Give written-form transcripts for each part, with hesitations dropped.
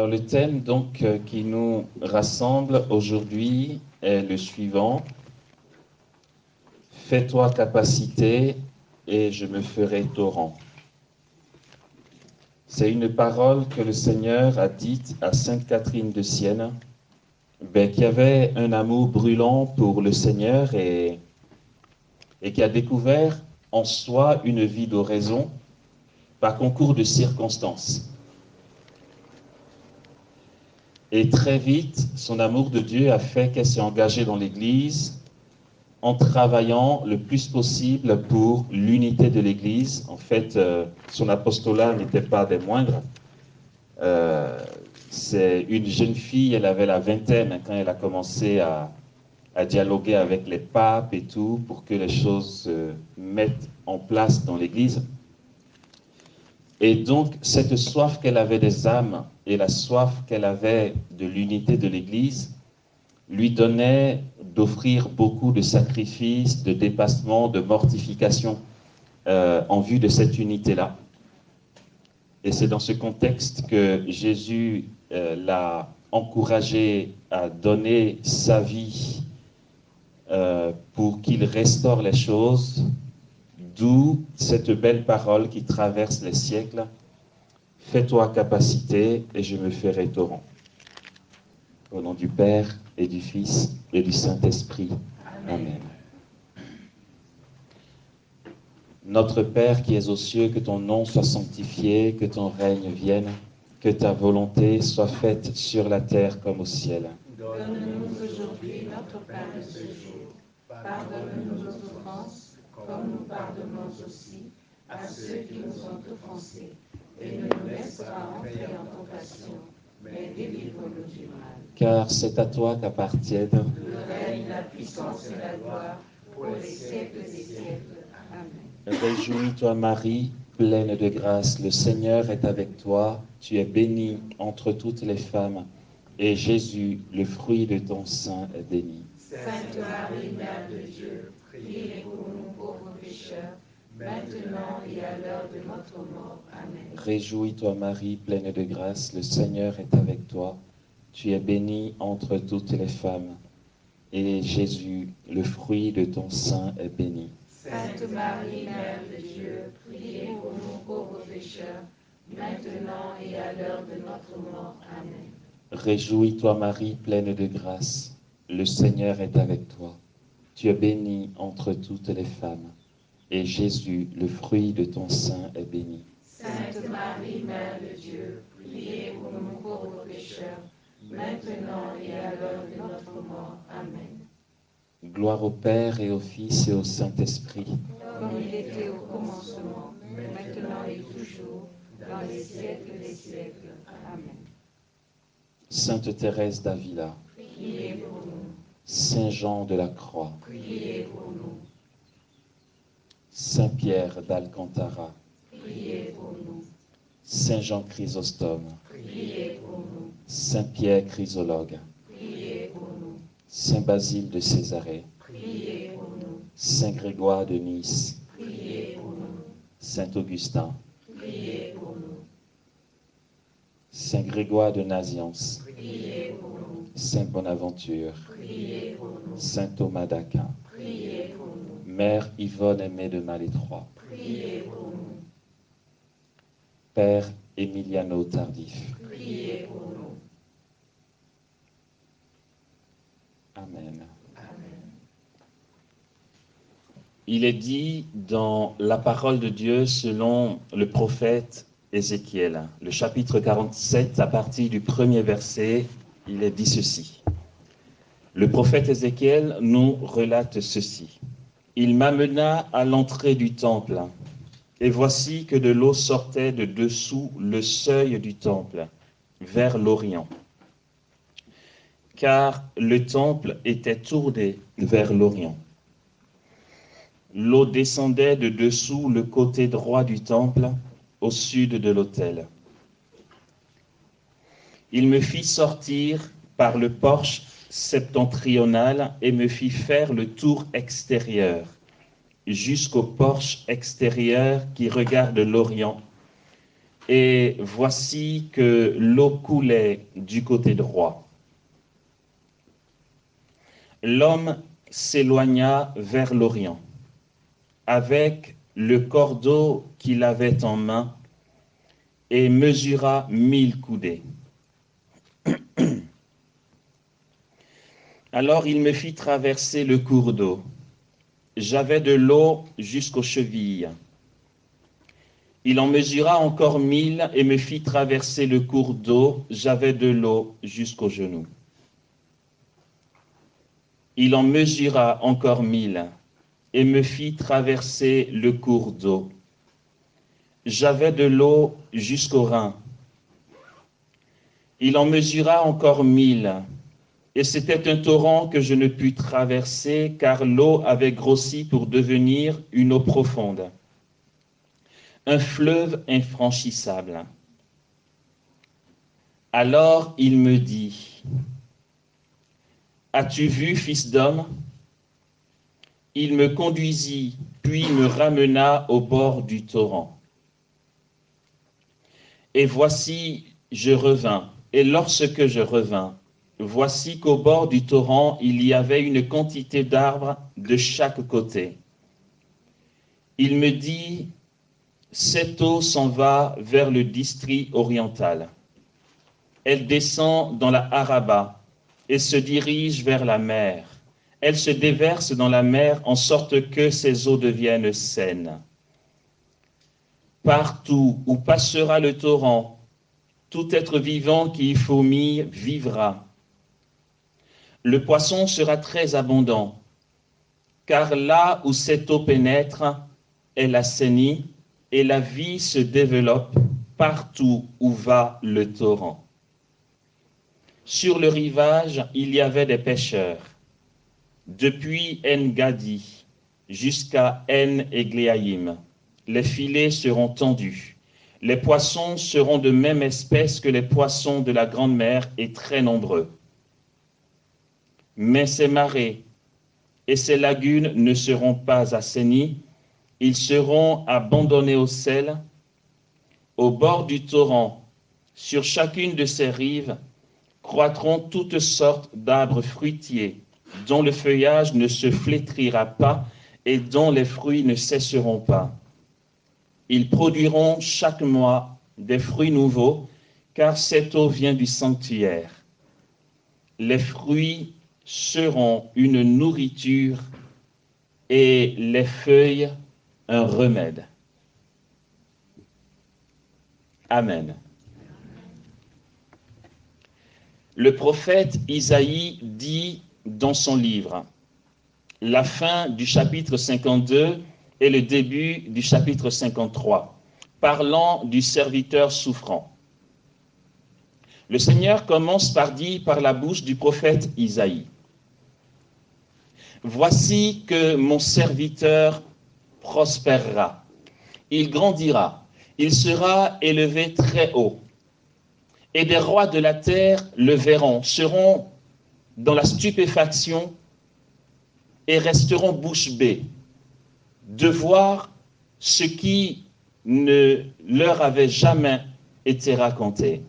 Alors, le thème donc qui nous rassemble aujourd'hui est le suivant. Fais-toi capacité et je me ferai torrent. C'est une parole que le Seigneur a dite à Sainte Catherine de Sienne, qui avait un amour brûlant pour le Seigneur et qui a découvert en soi une vie d'oraison par concours de circonstances. Et très vite, son amour de Dieu a fait qu'elle s'est engagée dans l'Église en travaillant le plus possible pour l'unité de l'Église. En fait, son apostolat n'était pas des moindres. C'est une jeune fille, elle avait la vingtaine quand elle a commencé à dialoguer avec les papes et tout pour que les choses se mettent en place dans l'Église. Et donc, cette soif qu'elle avait des âmes et la soif qu'elle avait de l'unité de l'Église lui donnait d'offrir beaucoup de sacrifices, de dépassements, de mortifications en vue de cette unité-là. Et c'est dans ce contexte que Jésus l'a encouragé à donner sa vie pour qu'il restaure les choses, d'où cette belle parole qui traverse les siècles. Fais-toi capacité et je me ferai torrent. Au nom du Père et du Fils et du Saint-Esprit. Amen. Notre Père qui es aux cieux, que ton nom soit sanctifié, que ton règne vienne, que ta volonté soit faite sur la terre comme au ciel. Donne-nous aujourd'hui notre pain de ce jour. Pardonne-nous nos offenses, comme nous pardonnons aussi à ceux qui nous ont offensés. Et ne nous laisse pas entrer en tentation, mais délivre-nous du mal. Car c'est à toi qu'appartiennent le règne, la puissance et la gloire, pour les siècles des siècles. Amen. Réjouis-toi Marie, pleine de grâce, le Seigneur est avec toi. Tu es bénie entre toutes les femmes, et Jésus, le fruit de ton sein, est béni. Sainte Marie, Mère de Dieu, priez pour nous pauvres pécheurs, maintenant et à l'heure de notre mort. Amen. Réjouis-toi Marie, pleine de grâce, le Seigneur est avec toi. Tu es bénie entre toutes les femmes, et Jésus, le fruit de ton sein, est béni. Sainte Marie, Mère de Dieu, priez pour nous pauvres pécheurs, maintenant et à l'heure de notre mort. Amen. Réjouis-toi Marie, pleine de grâce, le Seigneur est avec toi. Tu es bénie entre toutes les femmes, et Jésus, le fruit de ton sein, est béni. Sainte Marie, Mère de Dieu, priez pour nous pauvres pécheurs, maintenant et à l'heure de notre mort. Amen. Gloire au Père et au Fils et au Saint-Esprit. Comme il était au commencement, maintenant et toujours, dans les siècles des siècles. Amen. Sainte Thérèse d'Avila. Priez pour nous. Saint Jean de la Croix. Priez pour nous. Saint Pierre d'Alcantara. Priez pour nous. Saint Jean Chrysostome. Priez pour nous. Saint Pierre Chrysologue. Priez pour nous. Saint Basile de Césarée. Priez pour nous. Saint Grégoire de Nice. Priez pour nous. Saint Augustin. Priez pour nous. Saint Grégoire de Nazianze. Priez pour nous. Saint Bonaventure. Priez pour nous. Saint Thomas d'Aquin. Priez pour nous. Mère Yvonne Aimée de Malétroit. Priez pour nous. Père Emiliano Tardif. Priez pour nous. Amen. Amen. Il est dit dans la parole de Dieu selon le prophète Ézéchiel, le chapitre 47, à partir du premier verset, il est dit ceci. Le prophète Ézéchiel nous relate ceci. Il m'amena à l'entrée du temple, et voici que de l'eau sortait de dessous le seuil du temple, vers l'Orient. Car le temple était tourné vers l'Orient. L'eau descendait de dessous le côté droit du temple, au sud de l'autel. Il me fit sortir par le porche septentrional et me fit faire le tour extérieur, jusqu'au porche extérieur qui regarde l'Orient, et voici que l'eau coulait du côté droit. L'homme s'éloigna vers l'Orient, avec le cordeau qu'il avait en main, et mesura 1000 coudées. Alors il me fit traverser le cours d'eau. J'avais de l'eau jusqu'aux chevilles. Il en mesura encore 1000 et me fit traverser le cours d'eau. J'avais de l'eau jusqu'aux genoux. Il en mesura encore 1000 et me fit traverser le cours d'eau. J'avais de l'eau jusqu'aux reins. Il en mesura encore 1000, et c'était un torrent que je ne pus traverser, car l'eau avait grossi pour devenir une eau profonde, un fleuve infranchissable. Alors il me dit, « As-tu vu, fils d'homme ?» Il me conduisit, puis me ramena au bord du torrent. Et voici, je revins, et lorsque je revins, voici qu'au bord du torrent, il y avait une quantité d'arbres de chaque côté. Il me dit, cette eau s'en va vers le district oriental. Elle descend dans la Araba et se dirige vers la mer. Elle se déverse dans la mer en sorte que ses eaux deviennent saines. Partout où passera le torrent, tout être vivant qui y fourmille vivra. Le poisson sera très abondant, car là où cette eau pénètre, elle assainit et la vie se développe partout où va le torrent. Sur le rivage, il y avait des pêcheurs, depuis En-Gadi jusqu'à En-Egléaïm. Les filets seront tendus. Les poissons seront de même espèce que les poissons de la grande mer et très nombreux. Mais ces marais et ces lagunes ne seront pas assainis, ils seront abandonnés au sel, au bord du torrent. Sur chacune de ces rives croîtront toutes sortes d'arbres fruitiers, dont le feuillage ne se flétrira pas et dont les fruits ne cesseront pas. Ils produiront chaque mois des fruits nouveaux, car cette eau vient du sanctuaire. Les fruits seront une nourriture et les feuilles un remède. Amen. Le prophète Isaïe dit dans son livre, la fin du chapitre 52 et le début du chapitre 53, parlant du serviteur souffrant. Le Seigneur commence par dire par la bouche du prophète Isaïe, « Voici que mon serviteur prospérera, il grandira, il sera élevé très haut, et des rois de la terre le verront, seront dans la stupéfaction et resteront bouche bée de voir ce qui ne leur avait jamais été raconté. »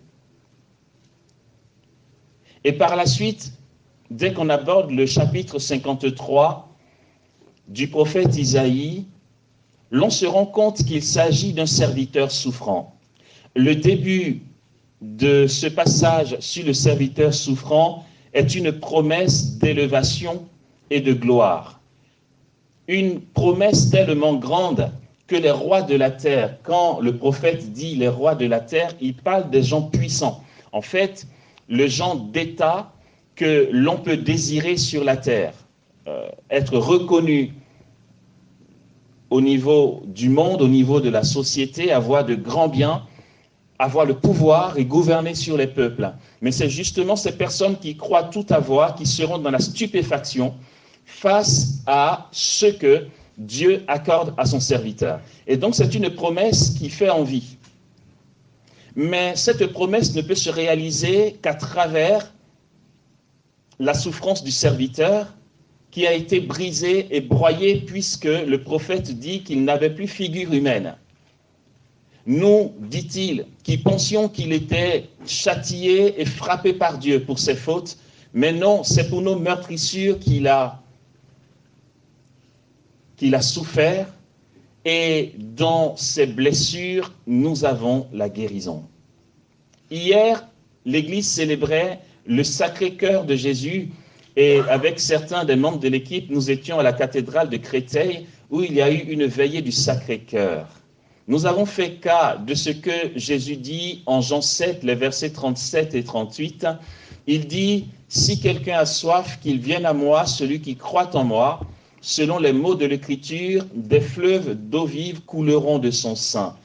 Et par la suite, dès qu'on aborde le chapitre 53 du prophète Isaïe, l'on se rend compte qu'il s'agit d'un serviteur souffrant. Le début de ce passage sur le serviteur souffrant est une promesse d'élévation et de gloire. Une promesse tellement grande que les rois de la terre, quand le prophète dit les rois de la terre, il parle des gens puissants. En fait, le genre d'État que l'on peut désirer sur la terre, être reconnu au niveau du monde, au niveau de la société, avoir de grands biens, avoir le pouvoir et gouverner sur les peuples. Mais c'est justement ces personnes qui croient tout avoir, qui seront dans la stupéfaction face à ce que Dieu accorde à son serviteur. Et donc c'est une promesse qui fait envie. Mais cette promesse ne peut se réaliser qu'à travers la souffrance du serviteur qui a été brisée et broyée puisque le prophète dit qu'il n'avait plus figure humaine. Nous, dit-il, qui pensions qu'il était châtié et frappé par Dieu pour ses fautes, mais non, c'est pour nos meurtrissures qu'il a souffert, et dans ses blessures, nous avons la guérison. Hier, l'Église célébrait le Sacré-Cœur de Jésus, et avec certains des membres de l'équipe, nous étions à la cathédrale de Créteil, où il y a eu une veillée du Sacré-Cœur. Nous avons fait cas de ce que Jésus dit en Jean 7, les versets 37 et 38. Il dit, « Si quelqu'un a soif, qu'il vienne à moi, celui qui croit en moi, selon les mots de l'Écriture, des fleuves d'eau vive couleront de son sein. »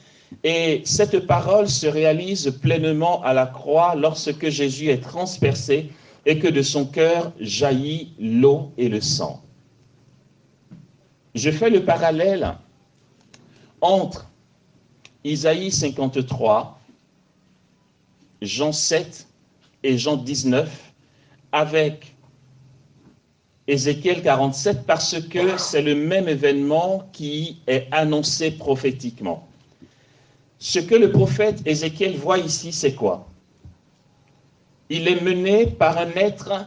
Et cette parole se réalise pleinement à la croix lorsque Jésus est transpercé et que de son cœur jaillit l'eau et le sang. Je fais le parallèle entre Isaïe 53, Jean 7 et Jean 19 avec Ézéchiel 47 parce que c'est le même événement qui est annoncé prophétiquement. Ce que le prophète Ézéchiel voit ici, c'est quoi? Il est mené par un être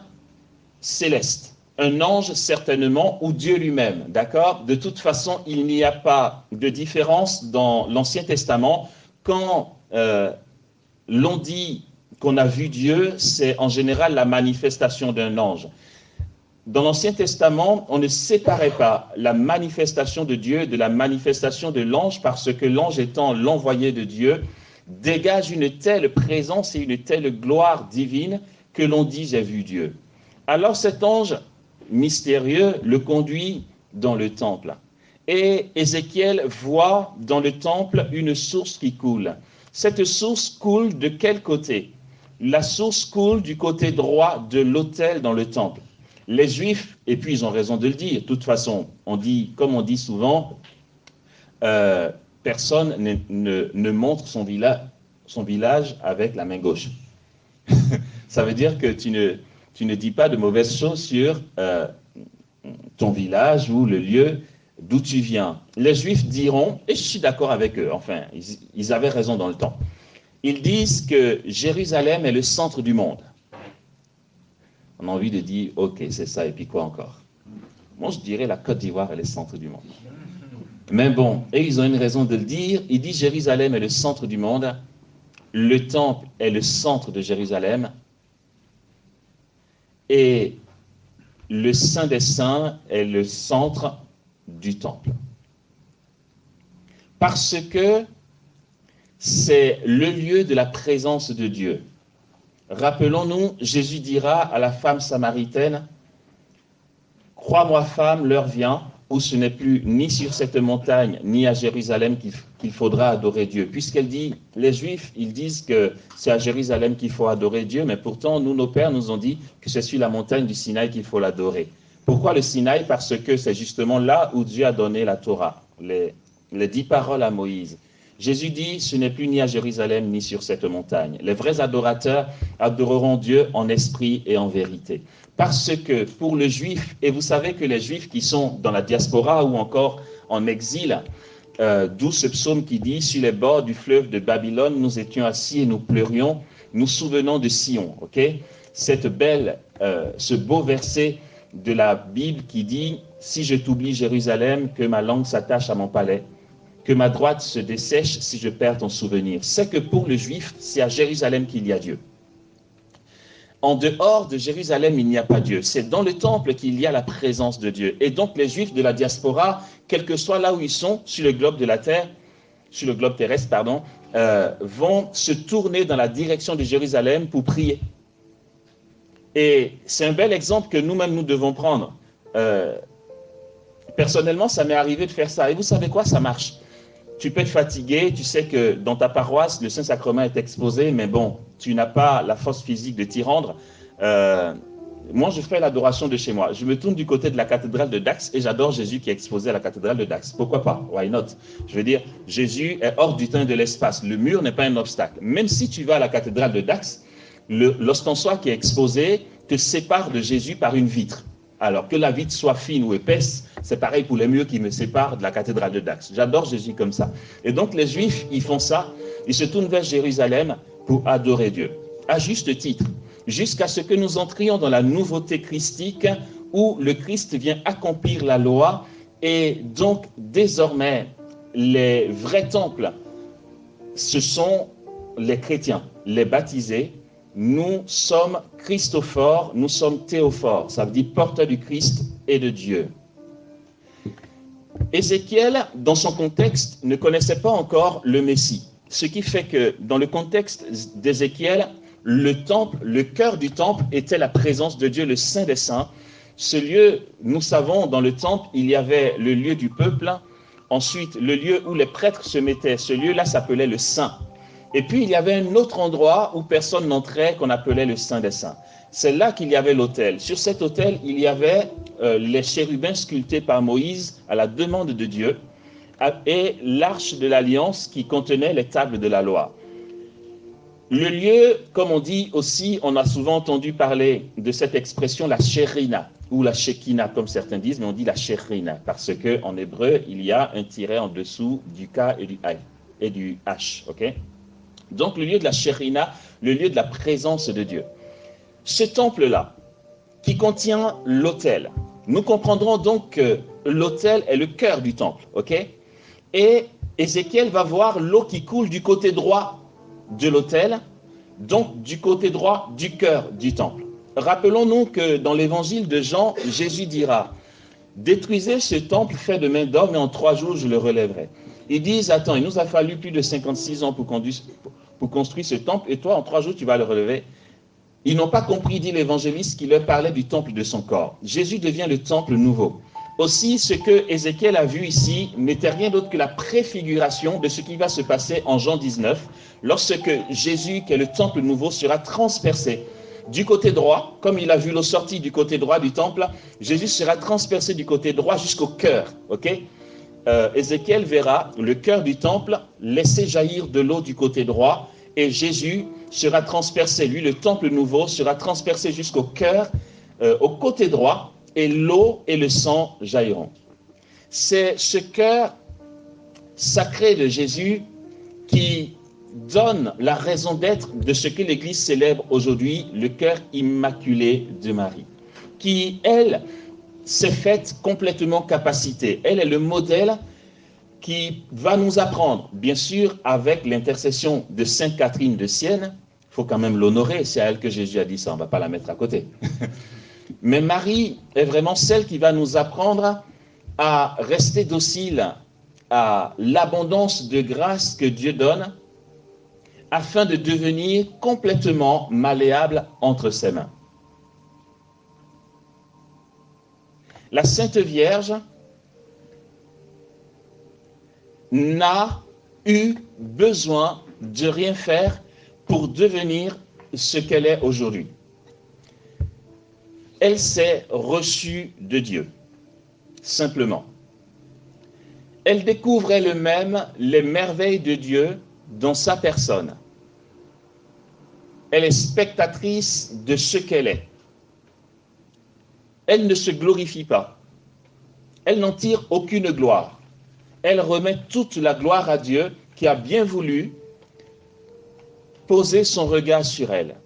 céleste, un ange certainement, ou Dieu lui-même, d'accord? De toute façon, il n'y a pas de différence dans l'Ancien Testament. Quand l'on dit qu'on a vu Dieu, c'est en général la manifestation d'un ange. Dans l'Ancien Testament, on ne séparait pas la manifestation de Dieu de la manifestation de l'ange parce que l'ange étant l'envoyé de Dieu, dégage une telle présence et une telle gloire divine que l'on dit « j'ai vu Dieu ». Alors cet ange mystérieux le conduit dans le temple. Et Ézéchiel voit dans le temple une source qui coule. Cette source coule de quel côté? La source coule du côté droit de l'autel dans le temple. Les Juifs, et puis ils ont raison de le dire, de toute façon, on dit, comme on dit souvent, personne ne montre son village avec la main gauche. Ça veut dire que tu ne dis pas de mauvaises choses sur ton village ou le lieu d'où tu viens. Les Juifs diront, et je suis d'accord avec eux, enfin, ils avaient raison dans le temps, ils disent que Jérusalem est le centre du monde. On a envie de dire, ok, c'est ça, et puis quoi encore? Moi, je dirais la Côte d'Ivoire est le centre du monde. Mais bon, et ils ont une raison de le dire. Ils disent Jérusalem est le centre du monde, le temple est le centre de Jérusalem, et le Saint des Saints est le centre du temple. Parce que c'est le lieu de la présence de Dieu. Rappelons-nous, Jésus dira à la femme samaritaine, « Crois-moi, femme, l'heure vient où ce n'est plus ni sur cette montagne, ni à Jérusalem qu'il faudra adorer Dieu. » Puisqu'elle dit, les Juifs, ils disent que c'est à Jérusalem qu'il faut adorer Dieu, mais pourtant, nous, nos pères nous ont dit que c'est sur la montagne du Sinaï qu'il faut l'adorer. Pourquoi le Sinaï? Parce que c'est justement là où Dieu a donné la Torah, les 10 paroles à Moïse. Jésus dit, ce n'est plus ni à Jérusalem ni sur cette montagne. Les vrais adorateurs adoreront Dieu en esprit et en vérité. Parce que pour le juif, et vous savez que les juifs qui sont dans la diaspora ou encore en exil, d'où ce psaume qui dit, sur les bords du fleuve de Babylone, nous étions assis et nous pleurions, nous souvenons de Sion. Okay? Ce beau verset de la Bible qui dit, si je t'oublie Jérusalem, que ma langue s'attache à mon palais, que ma droite se dessèche si je perds ton souvenir. C'est que pour le juif, c'est à Jérusalem qu'il y a Dieu. En dehors de Jérusalem, il n'y a pas Dieu. C'est dans le temple qu'il y a la présence de Dieu. Et donc les juifs de la diaspora, quel que soit là où ils sont, sur le globe terrestre, vont se tourner dans la direction de Jérusalem pour prier. Et c'est un bel exemple que nous-mêmes nous devons prendre. Personnellement, ça m'est arrivé de faire ça. Et vous savez quoi, ça marche. Tu peux être fatigué, tu sais que dans ta paroisse, le Saint-Sacrement est exposé, mais bon, tu n'as pas la force physique de t'y rendre. Moi, je fais l'adoration de chez moi. Je me tourne du côté de la cathédrale de Dax et j'adore Jésus qui est exposé à la cathédrale de Dax. Pourquoi pas? Why not? Je veux dire, Jésus est hors du temps et de l'espace. Le mur n'est pas un obstacle. Même si tu vas à la cathédrale de Dax, l'ostensoir qui est exposé te sépare de Jésus par une vitre. Alors que la vitre soit fine ou épaisse, c'est pareil pour les murs qui me séparent de la cathédrale de Dax. J'adore Jésus comme ça. Et donc les Juifs, ils font ça, ils se tournent vers Jérusalem pour adorer Dieu. À juste titre, jusqu'à ce que nous entrions dans la nouveauté christique où le Christ vient accomplir la loi et donc désormais les vrais temples, ce sont les chrétiens, les baptisés. Nous sommes Christophores, nous sommes théophores, ça veut dire porteurs du Christ et de Dieu. Ézéchiel, dans son contexte, ne connaissait pas encore le Messie. Ce qui fait que dans le contexte d'Ézéchiel, le temple, le cœur du temple était la présence de Dieu, le Saint des Saints. Ce lieu, nous savons, dans le temple, il y avait le lieu du peuple, ensuite le lieu où les prêtres se mettaient, ce lieu-là s'appelait le Saint. Et puis il y avait un autre endroit où personne n'entrait, qu'on appelait le Saint des Saints. C'est là qu'il y avait l'autel. Sur cet autel, il y avait les chérubins sculptés par Moïse à la demande de Dieu et l'arche de l'alliance qui contenait les tables de la loi. Le lieu, comme on dit aussi, on a souvent entendu parler de cette expression, la Shérina, ou la Shekinah, comme certains disent, mais on dit la Shérina, parce qu'en hébreu, il y a un tiret en dessous du K et du H. Okay? Donc le lieu de la Shérina, le lieu de la présence de Dieu. Ce temple-là, qui contient l'autel, nous comprendrons donc que l'autel est le cœur du temple. Okay? Et Ézéchiel va voir l'eau qui coule du côté droit de l'autel, donc du côté droit du cœur du temple. Rappelons-nous que dans l'évangile de Jean, Jésus dira « Détruisez ce temple fait de main d'homme et en 3 jours je le relèverai. » Ils disent « Attends, il nous a fallu plus de 56 ans pour construire ce temple et toi en 3 jours tu vas le relever. » Ils n'ont pas compris, dit l'évangéliste, qui leur parlait du temple de son corps. Jésus devient le temple nouveau. Aussi, ce que Ézéchiel a vu ici n'était rien d'autre que la préfiguration de ce qui va se passer en Jean 19, lorsque Jésus, qui est le temple nouveau, sera transpercé du côté droit, comme il a vu l'eau sortie du côté droit du temple, Jésus sera transpercé du côté droit jusqu'au cœur. Okay? Ézéchiel verra le cœur du temple laisser jaillir de l'eau du côté droit, et Jésus sera transpercé, lui le temple nouveau sera transpercé jusqu'au cœur, au côté droit, et l'eau et le sang jailliront. C'est ce cœur sacré de Jésus qui donne la raison d'être de ce que l'Église célèbre aujourd'hui, le cœur immaculé de Marie, qui, elle, s'est faite complètement capacité. Elle est le modèle qui va nous apprendre, bien sûr, avec l'intercession de Sainte Catherine de Sienne. Il faut quand même l'honorer, c'est à elle que Jésus a dit ça, on ne va pas la mettre à côté. Mais Marie est vraiment celle qui va nous apprendre à rester docile à l'abondance de grâce que Dieu donne afin de devenir complètement malléable entre ses mains. La Sainte Vierge n'a eu besoin de rien faire pour devenir ce qu'elle est aujourd'hui. Elle s'est reçue de Dieu, simplement. Elle découvre elle-même les merveilles de Dieu dans sa personne. Elle est spectatrice de ce qu'elle est. Elle ne se glorifie pas. Elle n'en tire aucune gloire. Elle remet toute la gloire à Dieu qui a bien voulu poser son regard sur elle.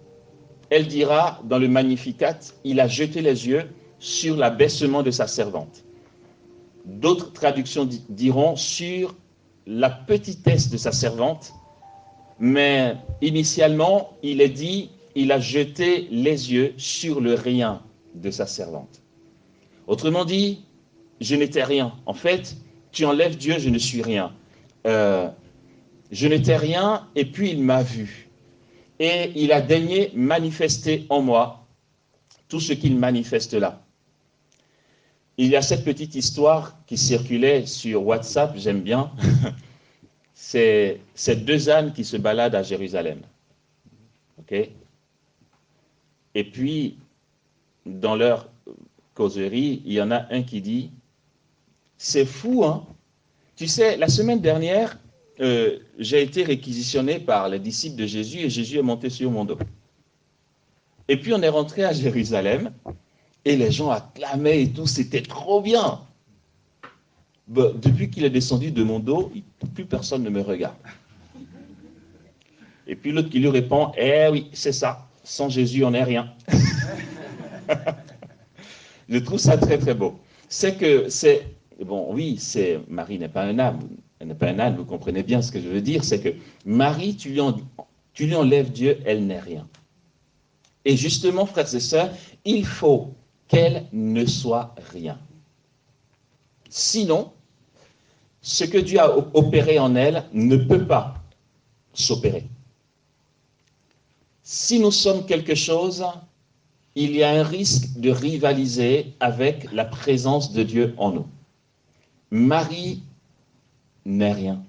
Elle dira dans le Magnificat, il a jeté les yeux sur l'abaissement de sa servante. D'autres traductions diront sur la petitesse de sa servante, mais initialement, il est dit, il a jeté les yeux sur le rien de sa servante. Autrement dit, je n'étais rien. En fait, tu enlèves Dieu, je ne suis rien. Je n'étais rien, et puis il m'a vu. Et il a daigné manifester en moi tout ce qu'il manifeste là. Il y a cette petite histoire qui circulait sur WhatsApp, j'aime bien. C'est 2 ânes qui se baladent à Jérusalem. Okay? Et puis, dans leur causerie, il y en a un qui dit « C'est fou, hein? Tu sais, la semaine dernière, j'ai été réquisitionné par les disciples de Jésus et Jésus est monté sur mon dos. Et puis on est rentré à Jérusalem Et les gens acclamaient et tout, c'était trop bien. Bon, depuis qu'il est descendu de mon dos, plus personne ne me regarde. Et puis l'autre qui lui répond, eh oui, c'est ça, sans Jésus, on n'est rien. Je trouve ça très très beau. C'est que c'est, bon oui, c'est, Marie n'est pas un âne, elle n'est pas un âne, vous comprenez bien ce que je veux dire, c'est que Marie, tu lui enlèves Dieu, elle n'est rien. Et justement, frères et sœurs, il faut qu'elle ne soit rien. Sinon, ce que Dieu a opéré en elle ne peut pas s'opérer. Si nous sommes quelque chose, il y a un risque de rivaliser avec la présence de Dieu en nous. Marie n'est rien.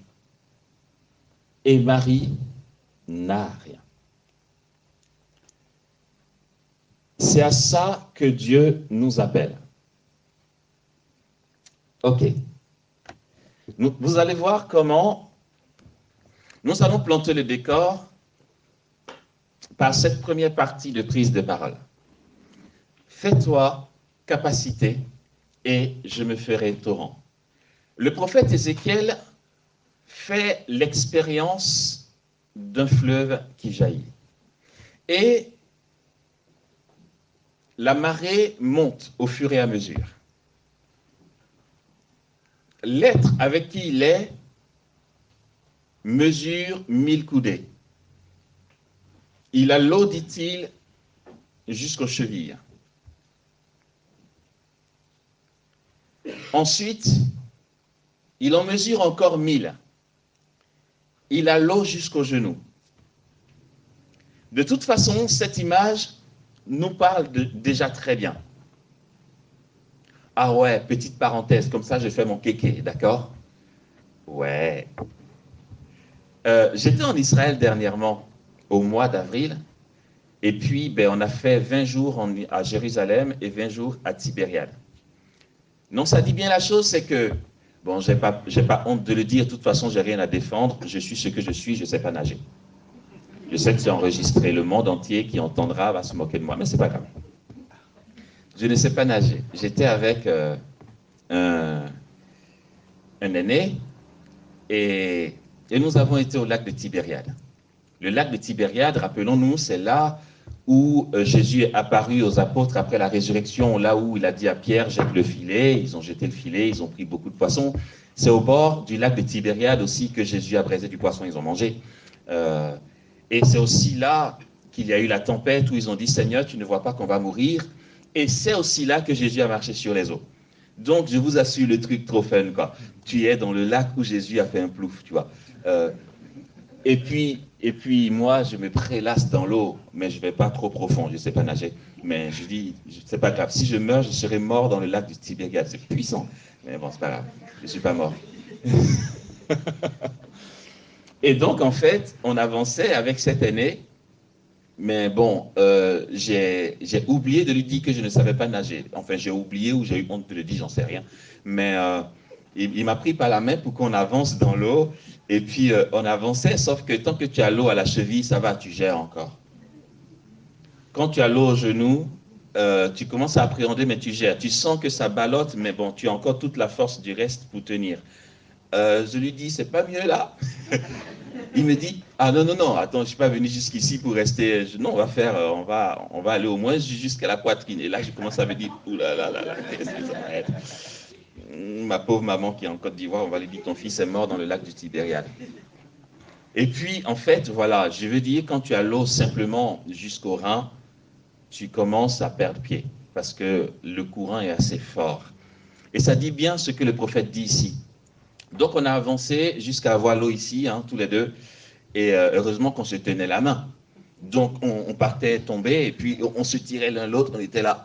Et Marie n'a rien. C'est à ça que Dieu nous appelle. Ok. Vous allez voir comment nous allons planter le décor par cette première partie de prise de parole. Fais-toi capacité et je me ferai torrent. Le prophète Ézéchiel fait l'expérience d'un fleuve qui jaillit. Et la marée monte au fur et à mesure. L'être avec qui il est mesure 1000 coudées. Il a l'eau, dit-il, jusqu'aux chevilles. Ensuite, il en mesure encore 1000. Il a l'eau jusqu'aux genoux. De toute façon, cette image nous parle déjà très bien. Ah ouais, petite parenthèse, comme ça je fais mon kéké, d'accord? Ouais. J'étais en Israël dernièrement, au mois d'avril, et puis on a fait 20 jours à Jérusalem et 20 jours à Tibériade. Non, ça dit bien la chose, c'est que, bon, j'ai pas honte de le dire, de toute façon, j'ai rien à défendre, je suis ce que je suis, je ne sais pas nager. Je sais que c'est enregistré, le monde entier qui entendra va se moquer de moi, mais c'est pas grave. Je ne sais pas nager. J'étais avec un aîné et nous avons été au lac de Tibériade. Le lac de Tibériade, rappelons-nous, c'est là où Jésus est apparu aux apôtres après la résurrection, là où il a dit à Pierre, jette le filet, ils ont jeté le filet, ils ont pris beaucoup de poissons. C'est au bord du lac de Tibériade aussi que Jésus a braisé du poisson, ils ont mangé. Et c'est aussi là qu'il y a eu la tempête où ils ont dit, Seigneur, tu ne vois pas qu'on va mourir. Et c'est aussi là que Jésus a marché sur les eaux. Donc, je vous assure le truc trop fun, quoi. Tu es dans le lac où Jésus a fait un plouf, tu vois. Et puis, moi, je me prélasse dans l'eau, mais je ne vais pas trop profond, je ne sais pas nager. Mais je dis, c'est pas grave. Si je meurs, je serai mort dans le lac du Tibériade. C'est puissant. Mais bon, c'est pas grave. Je ne suis pas mort. Et donc, en fait, on avançait avec cet aîné. Mais bon, j'ai oublié de lui dire que je ne savais pas nager. Enfin, j'ai oublié ou j'ai eu honte de le dire, j'en sais rien. Mais il m'a pris par la main pour qu'on avance dans l'eau. Et puis, on avançait, sauf que tant que tu as l'eau à la cheville, ça va, tu gères encore. Quand tu as l'eau au genou, tu commences à appréhender, mais tu gères. Tu sens que ça ballotte, mais bon, tu as encore toute la force du reste pour tenir. Je lui dis, c'est pas mieux là? Il me dit, ah non, non, non, attends, je ne suis pas venu jusqu'ici pour rester. Non, on va faire, on va aller au moins jusqu'à la poitrine. Et là, je commence à me dire, oulala, qu'est-ce que ça va être? Ma pauvre maman qui est en Côte d'Ivoire, on va lui dire, ton fils est mort dans le lac du Tibériade. Et puis, en fait, voilà, je veux dire, quand tu as l'eau simplement jusqu'au rein, tu commences à perdre pied. Parce que le courant est assez fort. Et ça dit bien ce que le prophète dit ici. Donc, on a avancé jusqu'à avoir l'eau ici, hein, tous les deux. Et heureusement qu'on se tenait la main. Donc, on partait tomber et puis on se tirait l'un l'autre, on était là.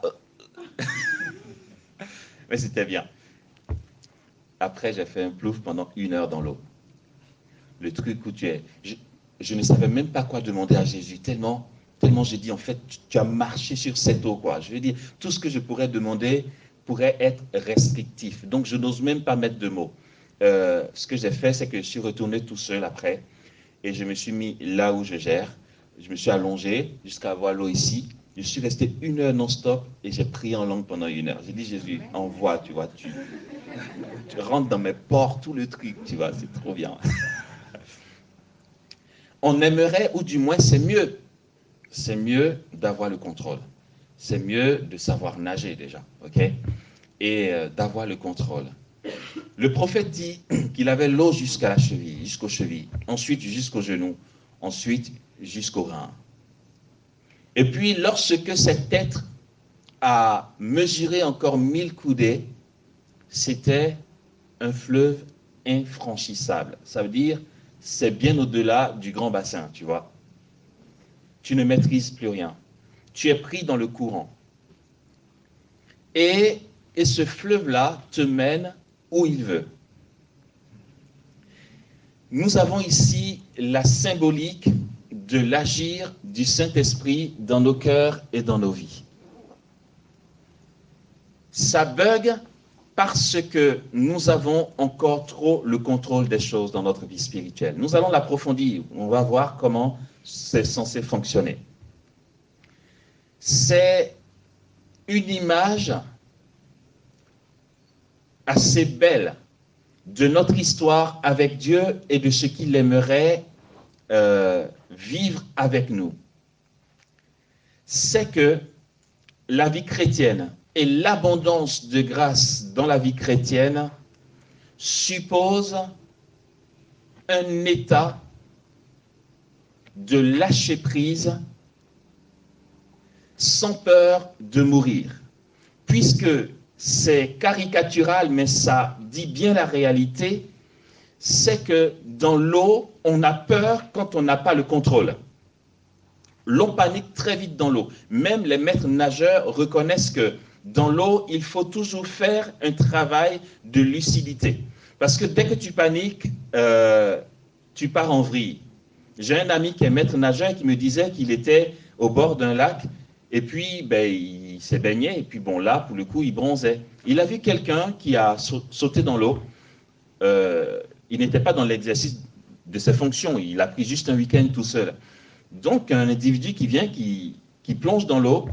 Mais c'était bien. Après, j'ai fait un plouf pendant 1 heure dans l'eau. Le truc où tu es... Je ne savais même pas quoi demander à Jésus, tellement j'ai dit, en fait, tu as marché sur cette eau, quoi. Je veux dire, tout ce que je pourrais demander pourrait être restrictif. Donc, je n'ose même pas mettre de mots. Ce que j'ai fait, c'est que je suis retourné tout seul après. Et je me suis mis là où je gère. Je me suis allongé jusqu'à avoir l'eau ici. Je suis resté 1 heure non-stop et j'ai prié en langue pendant 1 heure. J'ai dit, Jésus, envoie, tu vois, tu rentres dans mes pores, tout le truc, tu vois, c'est trop bien. On aimerait, ou du moins c'est mieux d'avoir le contrôle. C'est mieux de savoir nager déjà, ok? Et d'avoir le contrôle. Le prophète dit qu'il avait l'eau jusqu'à la cheville, jusqu'aux chevilles, ensuite jusqu'aux genoux, ensuite jusqu'aux reins. Et puis lorsque cet être a mesuré encore 1000 coudées, c'était un fleuve infranchissable. Ça veut dire, c'est bien au-delà du grand bassin, tu vois. Tu ne maîtrises plus rien. Tu es pris dans le courant. Et ce fleuve-là te mène où il veut. Nous avons ici la symbolique de l'agir du Saint-Esprit dans nos cœurs et dans nos vies. Ça bug parce que nous avons encore trop le contrôle des choses dans notre vie spirituelle. Nous allons l'approfondir, on va voir comment c'est censé fonctionner. C'est une image assez belle de notre histoire avec Dieu et de ce qu'il aimerait vivre avec nous. C'est que la vie chrétienne et l'abondance de grâce dans la vie chrétienne suppose un état de lâcher prise sans peur de mourir. Puisque c'est caricatural, mais ça dit bien la réalité, c'est que dans l'eau, on a peur quand on n'a pas le contrôle. L'on panique très vite dans l'eau. Même les maîtres nageurs reconnaissent que dans l'eau, il faut toujours faire un travail de lucidité. Parce que dès que tu paniques, tu pars en vrille. J'ai un ami qui est maître nageur qui me disait qu'il était au bord d'un lac et puis il s'est baigné et puis bon là, pour le coup, il bronzait. Il a vu quelqu'un qui a sauté dans l'eau. Il n'était pas dans l'exercice de ses fonctions, il a pris juste un week-end tout seul. Donc un individu qui vient, qui plonge dans l'eau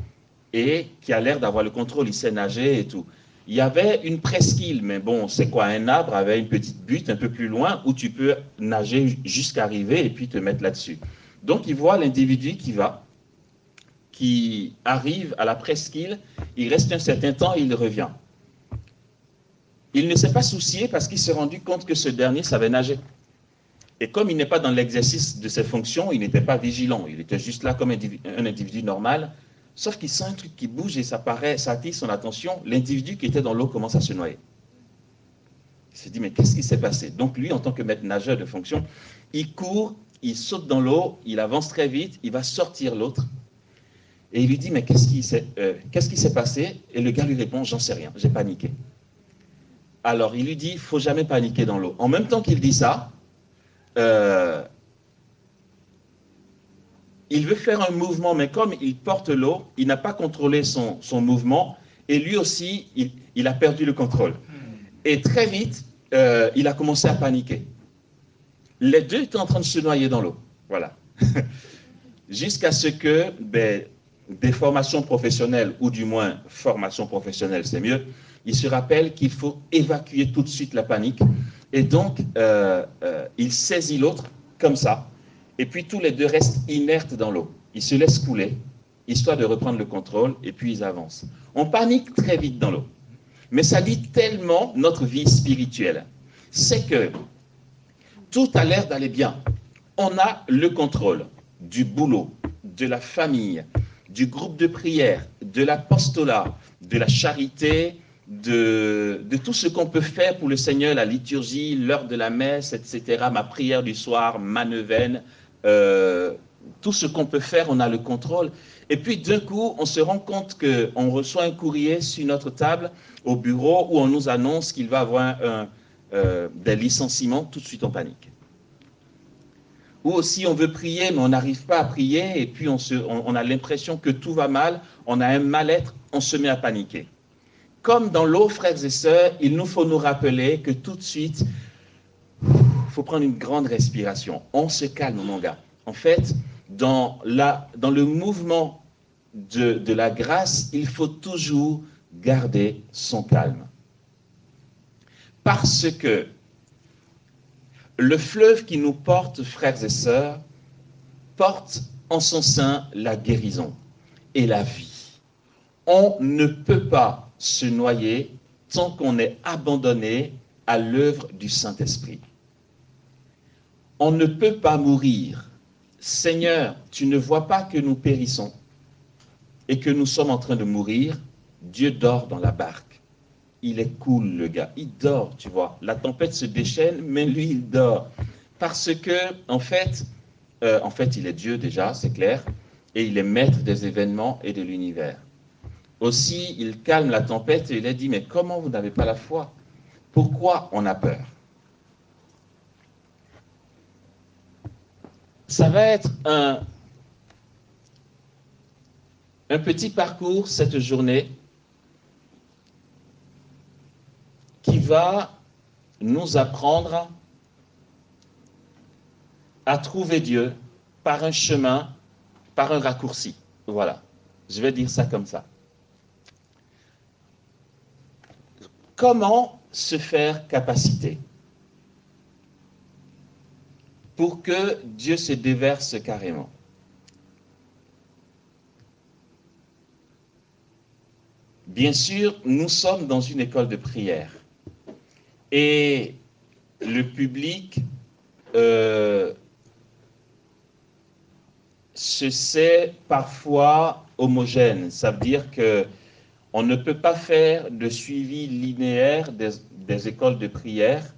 et qui a l'air d'avoir le contrôle, il sait nager et tout. Il y avait une presqu'île, mais bon, c'est quoi, un arbre avec une petite butte un peu plus loin où tu peux nager jusqu'à arriver et puis te mettre là-dessus. Donc il voit l'individu qui arrive à la presqu'île, il reste un certain temps et il revient. Il ne s'est pas soucié parce qu'il s'est rendu compte que ce dernier savait nager. Et comme il n'est pas dans l'exercice de ses fonctions, il n'était pas vigilant. Il était juste là comme un individu normal. Sauf qu'il sent un truc qui bouge et ça attire son attention. L'individu qui était dans l'eau commence à se noyer. Il se dit, mais qu'est-ce qui s'est passé? Donc lui, en tant que maître nageur de fonction, il court, il saute dans l'eau, il avance très vite, il va sortir l'autre. Et il lui dit, mais qu'est-ce qui s'est passé? Et le gars lui répond, j'en sais rien, j'ai paniqué. Alors il lui dit, il ne faut jamais paniquer dans l'eau. En même temps qu'il dit ça, il veut faire un mouvement, mais comme il porte l'eau, il n'a pas contrôlé son mouvement, et lui aussi, il a perdu le contrôle. Et très vite, il a commencé à paniquer. Les deux étaient en train de se noyer dans l'eau. Voilà. Jusqu'à ce que des formations professionnelles, ou du moins formation professionnelle, c'est mieux, il se rappelle qu'il faut évacuer tout de suite la panique. Et donc, il saisit l'autre comme ça. Et puis, tous les deux restent inertes dans l'eau. Ils se laissent couler, histoire de reprendre le contrôle, et puis ils avancent. On panique très vite dans l'eau. Mais ça dit tellement notre vie spirituelle. C'est que tout a l'air d'aller bien. On a le contrôle du boulot, de la famille, du groupe de prière, de l'apostolat, de la charité, de tout ce qu'on peut faire pour le Seigneur, la liturgie, l'heure de la messe, etc., ma prière du soir, ma neuvaine, tout ce qu'on peut faire, on a le contrôle. Et puis d'un coup, on se rend compte qu'on reçoit un courrier sur notre table au bureau où on nous annonce qu'il va y avoir des licenciements, tout de suite on panique. Ou aussi on veut prier, mais on n'arrive pas à prier, et puis on a l'impression que tout va mal, on a un mal-être, on se met à paniquer. Comme dans l'eau, frères et sœurs, il nous faut nous rappeler que tout de suite, il faut prendre une grande respiration. On se calme, mon gars. En fait, dans le mouvement de la grâce, il faut toujours garder son calme. Parce que le fleuve qui nous porte, frères et sœurs, porte en son sein la guérison et la vie. On ne peut pas se noyer tant qu'on est abandonné à l'œuvre du Saint-Esprit. On ne peut pas mourir. Seigneur, tu ne vois pas que nous périssons et que nous sommes en train de mourir. Dieu dort dans la barque. Il est cool, le gars. Il dort, tu vois. La tempête se déchaîne, mais lui, il dort. Parce que, en fait, il est Dieu déjà, c'est clair, et il est maître des événements et de l'univers. Aussi, il calme la tempête et il a dit, mais comment vous n'avez pas la foi? Pourquoi on a peur? Ça va être un petit parcours cette journée qui va nous apprendre à trouver Dieu par un chemin, par un raccourci. Voilà, je vais dire ça comme ça. Comment se faire capacité pour que Dieu se déverse carrément? Bien sûr, nous sommes dans une école de prière et le public se sait parfois homogène. Ça veut dire qu'on ne peut pas faire de suivi linéaire des écoles de prière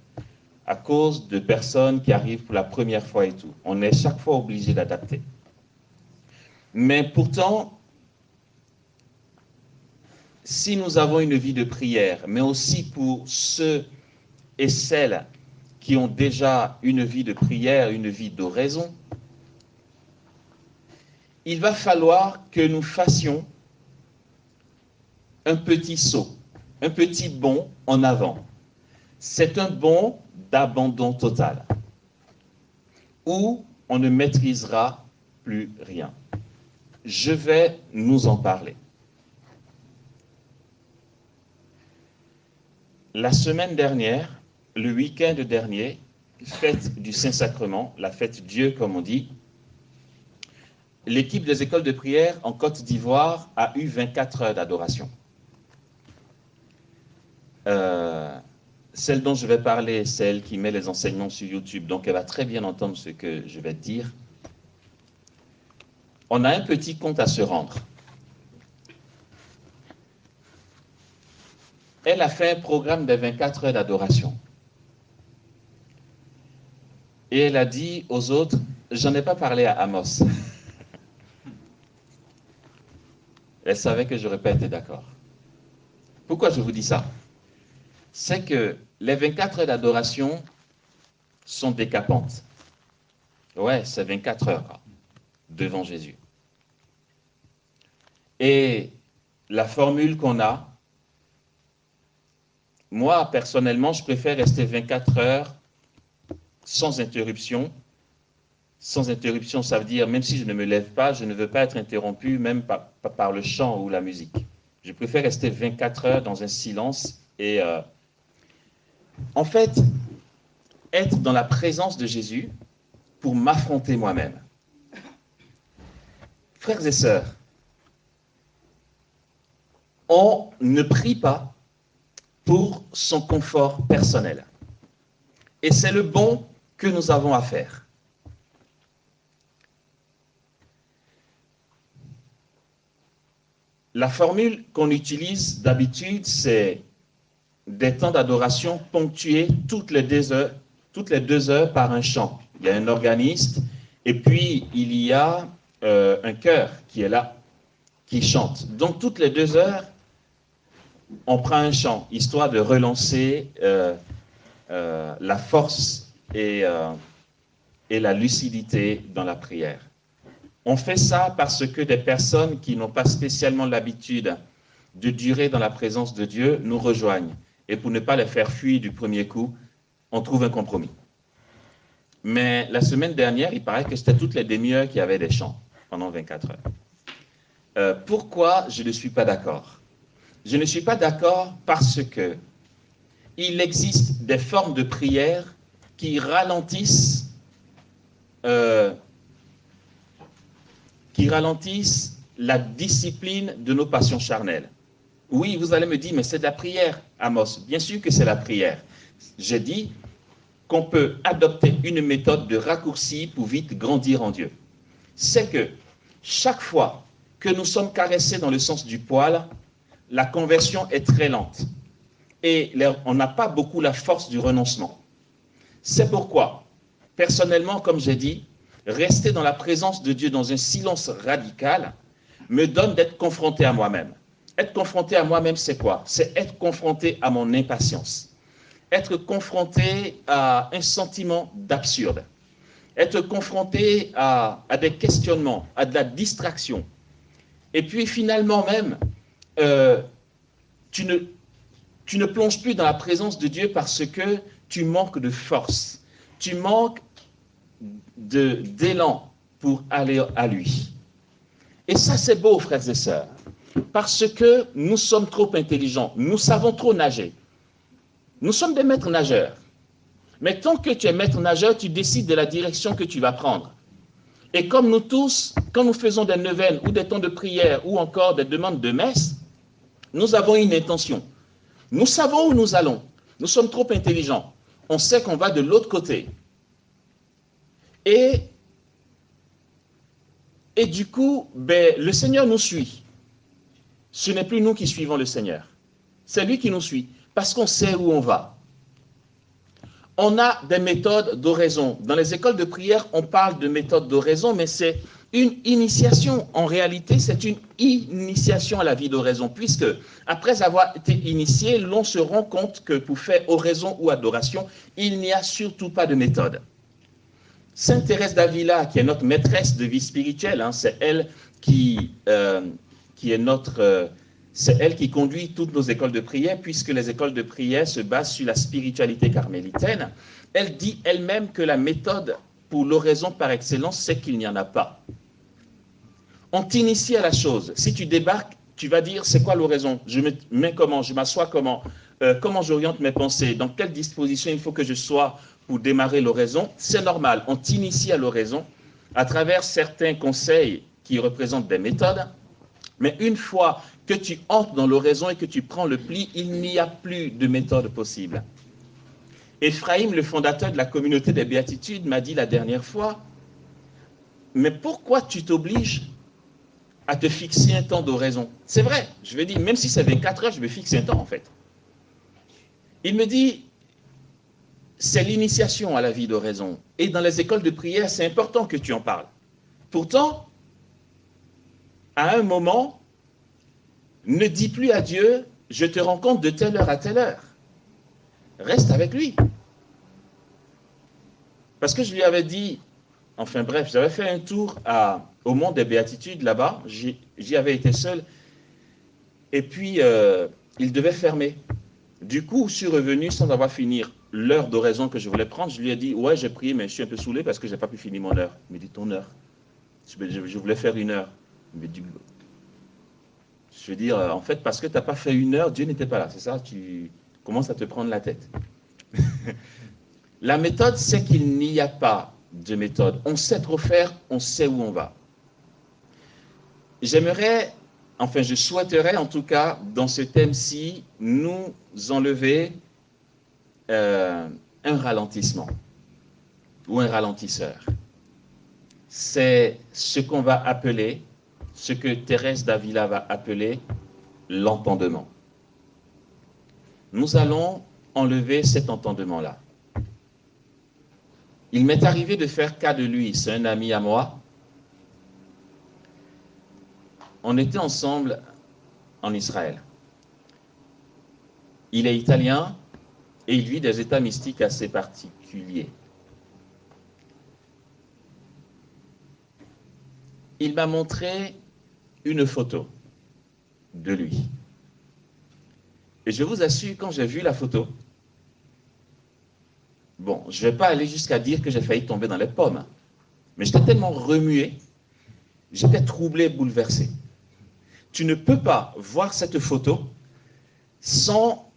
à cause de personnes qui arrivent pour la première fois et tout. On est chaque fois obligé d'adapter. Mais pourtant, si nous avons une vie de prière, mais aussi pour ceux et celles qui ont déjà une vie de prière, une vie d'oraison, il va falloir que nous fassions un petit saut, un petit bond en avant. C'est un bond d'abandon total, où on ne maîtrisera plus rien. Je vais nous en parler. La semaine dernière, le week-end dernier, fête du Saint-Sacrement, la fête Dieu comme on dit, l'équipe des écoles de prière en Côte d'Ivoire a eu 24 heures d'adoration. Celle dont je vais parler, c'est elle qui met les enseignements sur YouTube, donc elle va très bien entendre ce que je vais dire. On a un petit compte à se rendre. Elle a fait un programme de 24 heures d'adoration. Et elle a dit aux autres, j'en ai pas parlé à Amos. Elle savait que je n'aurais pas été d'accord. Pourquoi je vous dis ça? C'est que les 24 heures d'adoration sont décapantes. Ouais, c'est 24 heures devant Jésus. Et la formule qu'on a, moi, personnellement, je préfère rester 24 heures sans interruption. Sans interruption, ça veut dire, même si je ne me lève pas, je ne veux pas être interrompu, même par le chant ou la musique. Je préfère rester 24 heures dans un silence et, en fait, être dans la présence de Jésus pour m'affronter moi-même. Frères et sœurs, on ne prie pas pour son confort personnel. Et c'est le bon que nous avons à faire. La formule qu'on utilise d'habitude, c'est des temps d'adoration ponctués toutes les 2 heures par un chant. Il y a un organiste et puis il y a un chœur qui est là, qui chante. Donc toutes les 2 heures, on prend un chant, histoire de relancer la force et la lucidité dans la prière. On fait ça parce que des personnes qui n'ont pas spécialement l'habitude de durer dans la présence de Dieu nous rejoignent. Et pour ne pas les faire fuir du premier coup, on trouve un compromis. Mais la semaine dernière, il paraît que c'était toutes les demi-heures qu'il y avait des chants pendant 24 heures. Pourquoi je ne suis pas d'accord? Je ne suis pas d'accord parce que il existe des formes de prière qui ralentissent la discipline de nos passions charnelles. Oui, vous allez me dire, mais c'est de la prière, Amos. Bien sûr que c'est la prière. J'ai dit qu'on peut adopter une méthode de raccourci pour vite grandir en Dieu. C'est que chaque fois que nous sommes caressés dans le sens du poil, la conversion est très lente. Et on n'a pas beaucoup la force du renoncement. C'est pourquoi, personnellement, comme j'ai dit, rester dans la présence de Dieu dans un silence radical me donne d'être confronté à moi-même. Être confronté à moi-même, c'est quoi? C'est être confronté à mon impatience. Être confronté à un sentiment d'absurde. Être confronté à des questionnements, à de la distraction. Et puis finalement même, tu ne plonges plus dans la présence de Dieu parce que tu manques de force. Tu manques d'élan pour aller à lui. Et ça, c'est beau, frères et sœurs, parce que nous sommes trop intelligents, nous savons trop nager. Nous sommes des maîtres nageurs. Mais tant que tu es maître nageur, tu décides de la direction que tu vas prendre. Et comme nous tous, quand nous faisons des neuvaines ou des temps de prière ou encore des demandes de messe, nous avons une intention. Nous savons où nous allons. Nous sommes trop intelligents. On sait qu'on va de l'autre côté. Et du coup, le Seigneur nous suit. Ce n'est plus nous qui suivons le Seigneur. C'est lui qui nous suit, parce qu'on sait où on va. On a des méthodes d'oraison. Dans les écoles de prière, on parle de méthode d'oraison, mais c'est une initiation. En réalité, c'est une initiation à la vie d'oraison, puisque après avoir été initié, l'on se rend compte que pour faire oraison ou adoration, il n'y a surtout pas de méthode. Sainte Thérèse d'Avila, qui est notre maîtresse de vie spirituelle, c'est elle qui est notre... c'est elle qui conduit toutes nos écoles de prière, puisque les écoles de prière se basent sur la spiritualité carmélitaine. Elle dit elle-même que la méthode pour l'oraison par excellence, c'est qu'il n'y en a pas. On t'initie à la chose. Si tu débarques, tu vas dire, c'est quoi l'oraison? Je me mets comment? Je m'assois comment? Comment j'oriente mes pensées? Dans quelle disposition il faut que je sois pour démarrer l'oraison? C'est normal. On t'initie à l'oraison à travers certains conseils qui représentent des méthodes. Mais une fois que tu entres dans l'oraison et que tu prends le pli, il n'y a plus de méthode possible. Ephraïm, le fondateur de la communauté des béatitudes, m'a dit la dernière fois, mais pourquoi tu t'obliges à te fixer un temps d'oraison? C'est vrai, je veux dire, même si c'est 24 heures, je me fixe un temps en fait. Il me dit, c'est l'initiation à la vie d'oraison. Et dans les écoles de prière, c'est important que tu en parles. Pourtant, à un moment, ne dis plus à Dieu, je te rencontre de telle heure à telle heure. Reste avec lui. Parce que je lui avais dit, enfin bref, j'avais fait un tour au Mont des Béatitudes là-bas, j'y avais été seul, et puis il devait fermer. Du coup, je suis revenu sans avoir fini l'heure d'oraison que je voulais prendre. Je lui ai dit, ouais, j'ai prié, mais je suis un peu saoulé parce que je n'ai pas pu finir mon heure. Il me dit, ton heure? Je voulais faire 1 heure. Il me dit, je veux dire, en fait, parce que tu n'as pas fait 1 heure, Dieu n'était pas là, c'est ça? Tu commences à te prendre la tête. La méthode, c'est qu'il n'y a pas de méthode. On sait trop faire, on sait où on va. J'aimerais, enfin je souhaiterais en tout cas, dans ce thème-ci, nous enlever un ralentissement ou un ralentisseur. C'est ce qu'on va appeler, ce que Thérèse d'Avila va appeler l'entendement. Nous allons enlever cet entendement-là. Il m'est arrivé de faire cas de lui, c'est un ami à moi. On était ensemble en Israël. Il est italien et il vit des états mystiques assez particuliers. Il m'a montré une photo de lui. Et je vous assure, quand j'ai vu la photo, bon, je ne vais pas aller jusqu'à dire que j'ai failli tomber dans les pommes, mais j'étais tellement remué, j'étais troublé, bouleversé. tu ne peux pas voir cette photo sans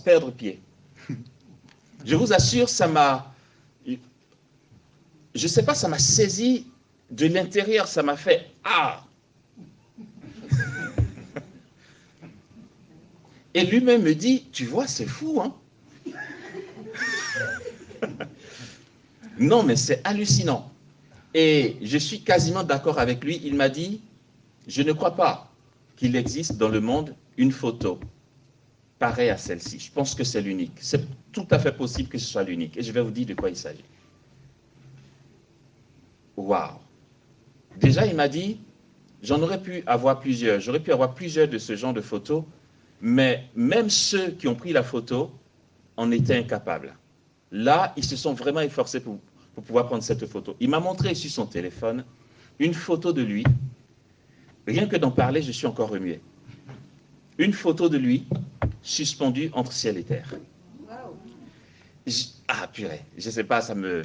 perdre pied. Je vous assure, ça m'a, je ne sais pas, ça m'a saisi de l'intérieur, ça m'a fait « Ah !» Et lui-même me dit « Tu vois, c'est fou, hein ?» Non, mais c'est hallucinant. Et je suis quasiment d'accord avec lui. Il m'a dit « Je ne crois pas qu'il existe dans le monde une photo pareille à celle-ci. Je pense que c'est l'unique. C'est tout à fait possible que ce soit l'unique. Et je vais vous dire de quoi il s'agit. » Waouh! Déjà, il m'a dit « J'en aurais pu avoir plusieurs. J'aurais pu avoir plusieurs de ce genre de photos. Mais même ceux qui ont pris la photo en étaient incapables. » Là, ils se sont vraiment efforcés pour pouvoir prendre cette photo. Il m'a montré sur son téléphone une photo de lui. Rien que d'en parler, je suis encore remué. Une photo de lui suspendu entre ciel et terre. Ah purée, je ne sais pas, ça me...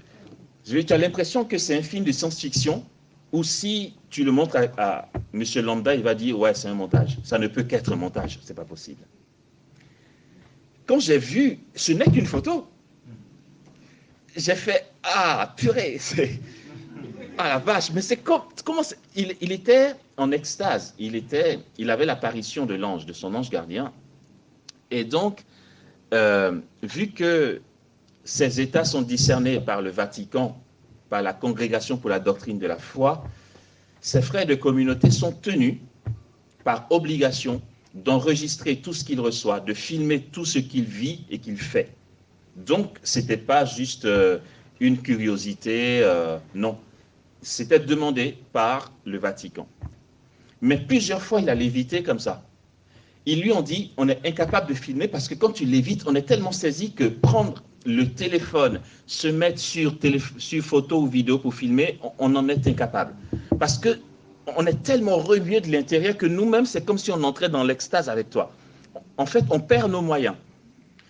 Tu as l'impression que c'est un film de science-fiction ou si tu le montres à M. Lambda, il va dire « Ouais, c'est un montage. Ça ne peut qu'être un montage. C'est pas possible. » Quand j'ai vu, ce n'est qu'une photo. J'ai fait « Ah, purée, c'est... Ah la vache, mais c'est comment c'est... » Il était en extase. Il avait l'apparition de l'ange, de son ange gardien. Et donc, vu que ces états sont discernés par le Vatican, par la Congrégation pour la doctrine de la foi, ces frères de communauté sont tenus par obligation d'enregistrer tout ce qu'il reçoit, de filmer tout ce qu'il vit et qu'il fait. Donc, ce n'était pas juste une curiosité, non. C'était demandé par le Vatican. Mais plusieurs fois, il a lévité comme ça. Ils lui ont dit, on est incapable de filmer parce que quand tu lévites, on est tellement saisi que prendre le téléphone, se mettre sur photo ou vidéo pour filmer, on en est incapable. Parce qu'on est tellement remué de l'intérieur que nous-mêmes, c'est comme si on entrait dans l'extase avec toi. En fait, on perd nos moyens.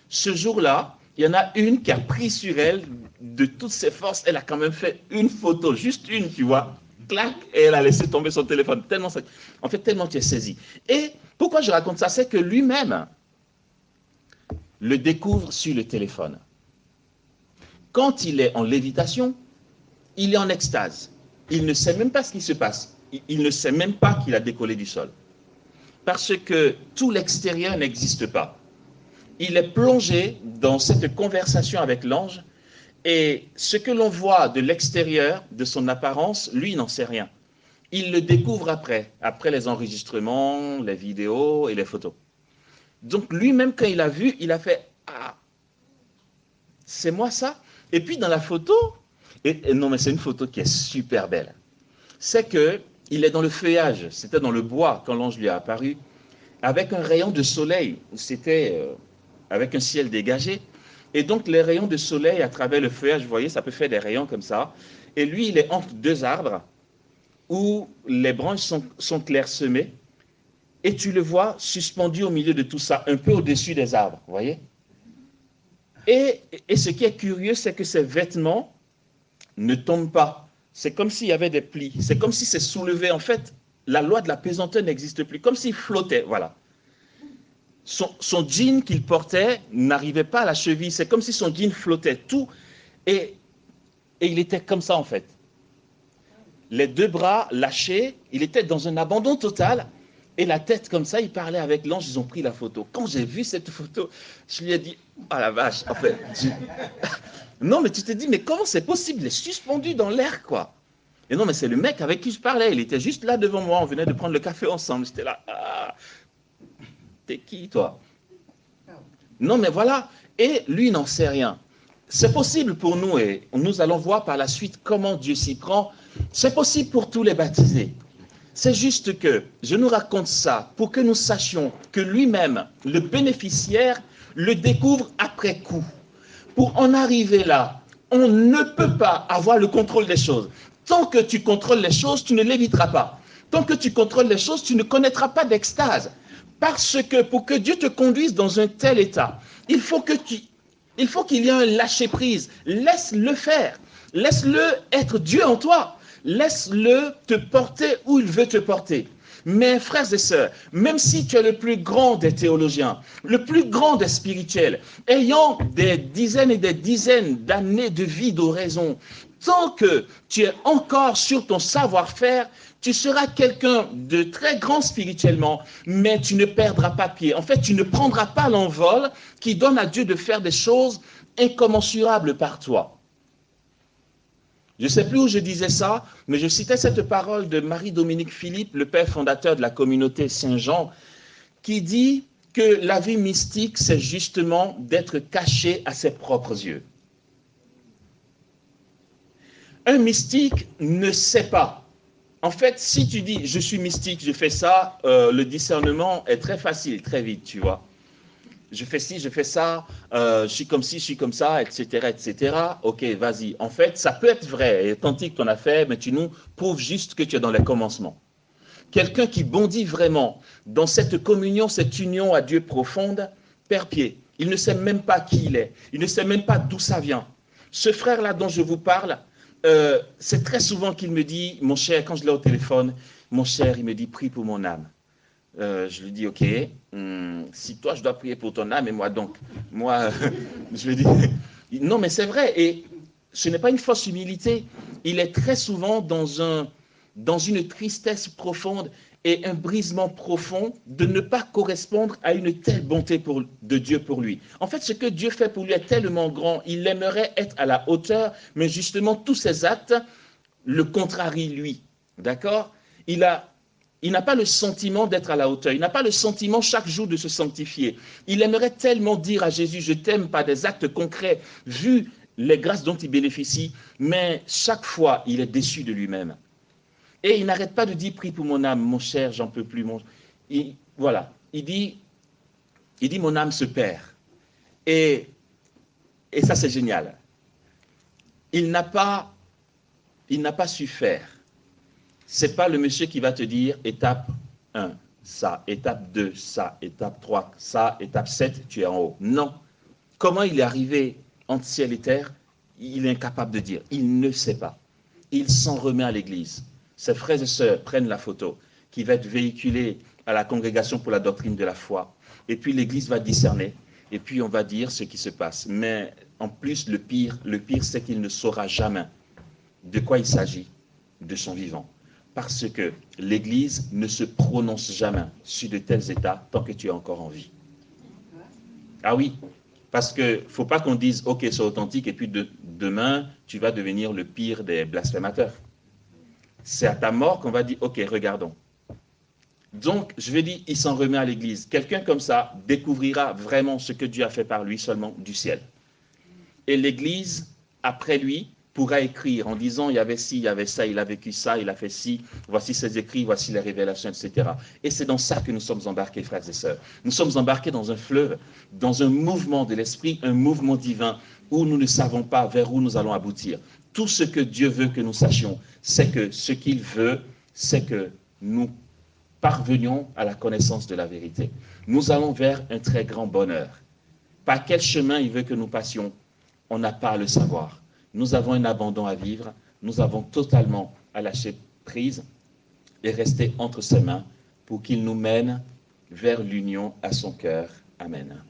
Ce jour-là, il y en a une qui a pris sur elle de toutes ses forces. Elle a quand même fait une photo, juste une, tu vois. Clac, et elle a laissé tomber son téléphone. Tellement tu es saisi. Et pourquoi je raconte ça? C'est que lui-même le découvre sur le téléphone. Quand il est en lévitation, il est en extase. Il ne sait même pas ce qui se passe. Il ne sait même pas qu'il a décollé du sol. Parce que tout l'extérieur n'existe pas. Il est plongé dans cette conversation avec l'ange et ce que l'on voit de l'extérieur, de son apparence, lui, il n'en sait rien. Il le découvre après les enregistrements, les vidéos et les photos. Donc lui-même, quand il a vu, il a fait « Ah, c'est moi ça ?» Et puis dans la photo, non mais c'est une photo qui est super belle, c'est qu'il est dans le feuillage, c'était dans le bois quand l'ange lui a apparu, avec un rayon de soleil, c'était avec un ciel dégagé, et donc les rayons de soleil à travers le feuillage, vous voyez, ça peut faire des rayons comme ça, et lui il est entre deux arbres, où les branches sont clairsemées, et tu le vois suspendu au milieu de tout ça, un peu au-dessus des arbres, vous voyez. Et ce qui est curieux, c'est que ses vêtements ne tombent pas. C'est comme s'il y avait des plis. C'est comme si c'est soulevé. En fait, la loi de la pesanteur n'existe plus. Comme s'il flottait, voilà. Son jean qu'il portait n'arrivait pas à la cheville. C'est comme si son jean flottait. Tout. Et il était comme ça, en fait. Les deux bras lâchés. Il était dans un abandon total. Et la tête comme ça, il parlait avec l'ange, ils ont pris la photo. Quand j'ai vu cette photo, je lui ai dit, ah la vache, en fait. Non, mais tu te dis, mais comment c'est possible? Il est suspendu dans l'air, quoi. Et non, mais c'est le mec avec qui je parlais. Il était juste là devant moi, on venait de prendre le café ensemble. J'étais là, ah, t'es qui, toi? Non, mais voilà. Et lui, il n'en sait rien. C'est possible pour nous, et nous allons voir par la suite comment Dieu s'y prend. C'est possible pour tous les baptisés. C'est juste que je nous raconte ça pour que nous sachions que lui-même, le bénéficiaire, le découvre après coup. Pour en arriver là, on ne peut pas avoir le contrôle des choses. Tant que tu contrôles les choses, tu ne l'éviteras pas. Tant que tu contrôles les choses, tu ne connaîtras pas d'extase. Parce que pour que Dieu te conduise dans un tel état, il faut qu'il y ait un lâcher-prise. Laisse-le faire. Laisse-le être Dieu en toi. Laisse-le te porter où il veut te porter. Mais frères et sœurs, même si tu es le plus grand des théologiens, le plus grand des spirituels, ayant des dizaines et des dizaines d'années de vie d'oraison, tant que tu es encore sur ton savoir-faire, tu seras quelqu'un de très grand spirituellement, mais tu ne perdras pas pied. En fait, tu ne prendras pas l'envol qui donne à Dieu de faire des choses incommensurables par toi. Je ne sais plus où je disais ça, mais je citais cette parole de Marie-Dominique Philippe, le père fondateur de la communauté Saint-Jean, qui dit que la vie mystique, c'est justement d'être caché à ses propres yeux. Un mystique ne sait pas. En fait, si tu dis « je suis mystique, je fais ça », le discernement est très facile, très vite, tu vois. Je fais ci, je fais ça, je suis comme ci, je suis comme ça, etc., etc. Ok, vas-y. En fait, ça peut être vrai et authentique ton affaire, mais tu nous prouves juste que tu es dans les commencements. Quelqu'un qui bondit vraiment dans cette communion, cette union à Dieu profonde, perd pied. Il ne sait même pas qui il est. Il ne sait même pas d'où ça vient. Ce frère-là dont je vous parle, c'est très souvent qu'il me dit, mon cher, quand je l'ai au téléphone, mon cher, il me dit, prie pour mon âme. Je lui dis, ok, si toi je dois prier pour ton âme, et moi donc, je lui dis, non mais c'est vrai, et ce n'est pas une fausse humilité, il est très souvent dans une tristesse profonde et un brisement profond de ne pas correspondre à une telle bonté de Dieu pour lui. En fait, ce que Dieu fait pour lui est tellement grand, il aimerait être à la hauteur, mais justement tous ses actes le contrarient lui, d'accord? Il n'a pas le sentiment d'être à la hauteur. Il n'a pas le sentiment chaque jour de se sanctifier. Il aimerait tellement dire à Jésus, je t'aime par des actes concrets, vu les grâces dont il bénéficie, mais chaque fois, il est déçu de lui-même. Et il n'arrête pas de dire, prie pour mon âme, mon cher, j'en peux plus. Voilà, il dit, mon âme se perd. Et ça, c'est génial. Il n'a pas su faire. C'est pas le monsieur qui va te dire étape 1, ça, étape 2, ça, étape 3, ça, étape 7, tu es en haut. Non. Comment il est arrivé entre ciel et terre, il est incapable de dire. Il ne sait pas. Il s'en remet à l'église. Ses frères et sœurs prennent la photo qui va être véhiculée à la congrégation pour la doctrine de la foi. Et puis l'église va discerner. Et puis on va dire ce qui se passe. Mais en plus, le pire, c'est qu'il ne saura jamais de quoi il s'agit de son vivant. Parce que l'Église ne se prononce jamais sur de tels états tant que tu es encore en vie. Ah oui, parce qu'il ne faut pas qu'on dise « Ok, c'est authentique » et puis demain, tu vas devenir le pire des blasphémateurs. C'est à ta mort qu'on va dire « Ok, regardons ». Donc, je vais dire, il s'en remet à l'Église. Quelqu'un comme ça découvrira vraiment ce que Dieu a fait par lui seulement du ciel. Et l'Église, après lui, pourra écrire en disant il y avait ci, il y avait ça, il a vécu ça, il a fait ci, voici ses écrits, voici les révélations, etc. Et c'est dans ça que nous sommes embarqués, frères et sœurs. Nous sommes embarqués dans un fleuve, dans un mouvement de l'esprit, un mouvement divin, où nous ne savons pas vers où nous allons aboutir. Tout ce que Dieu veut que nous sachions, c'est que ce qu'il veut, c'est que nous parvenions à la connaissance de la vérité. Nous allons vers un très grand bonheur. Par quel chemin il veut que nous passions, on n'a pas à le savoir. Nous avons un abandon à vivre, nous avons totalement à lâcher prise et rester entre ses mains pour qu'il nous mène vers l'union à son cœur. Amen.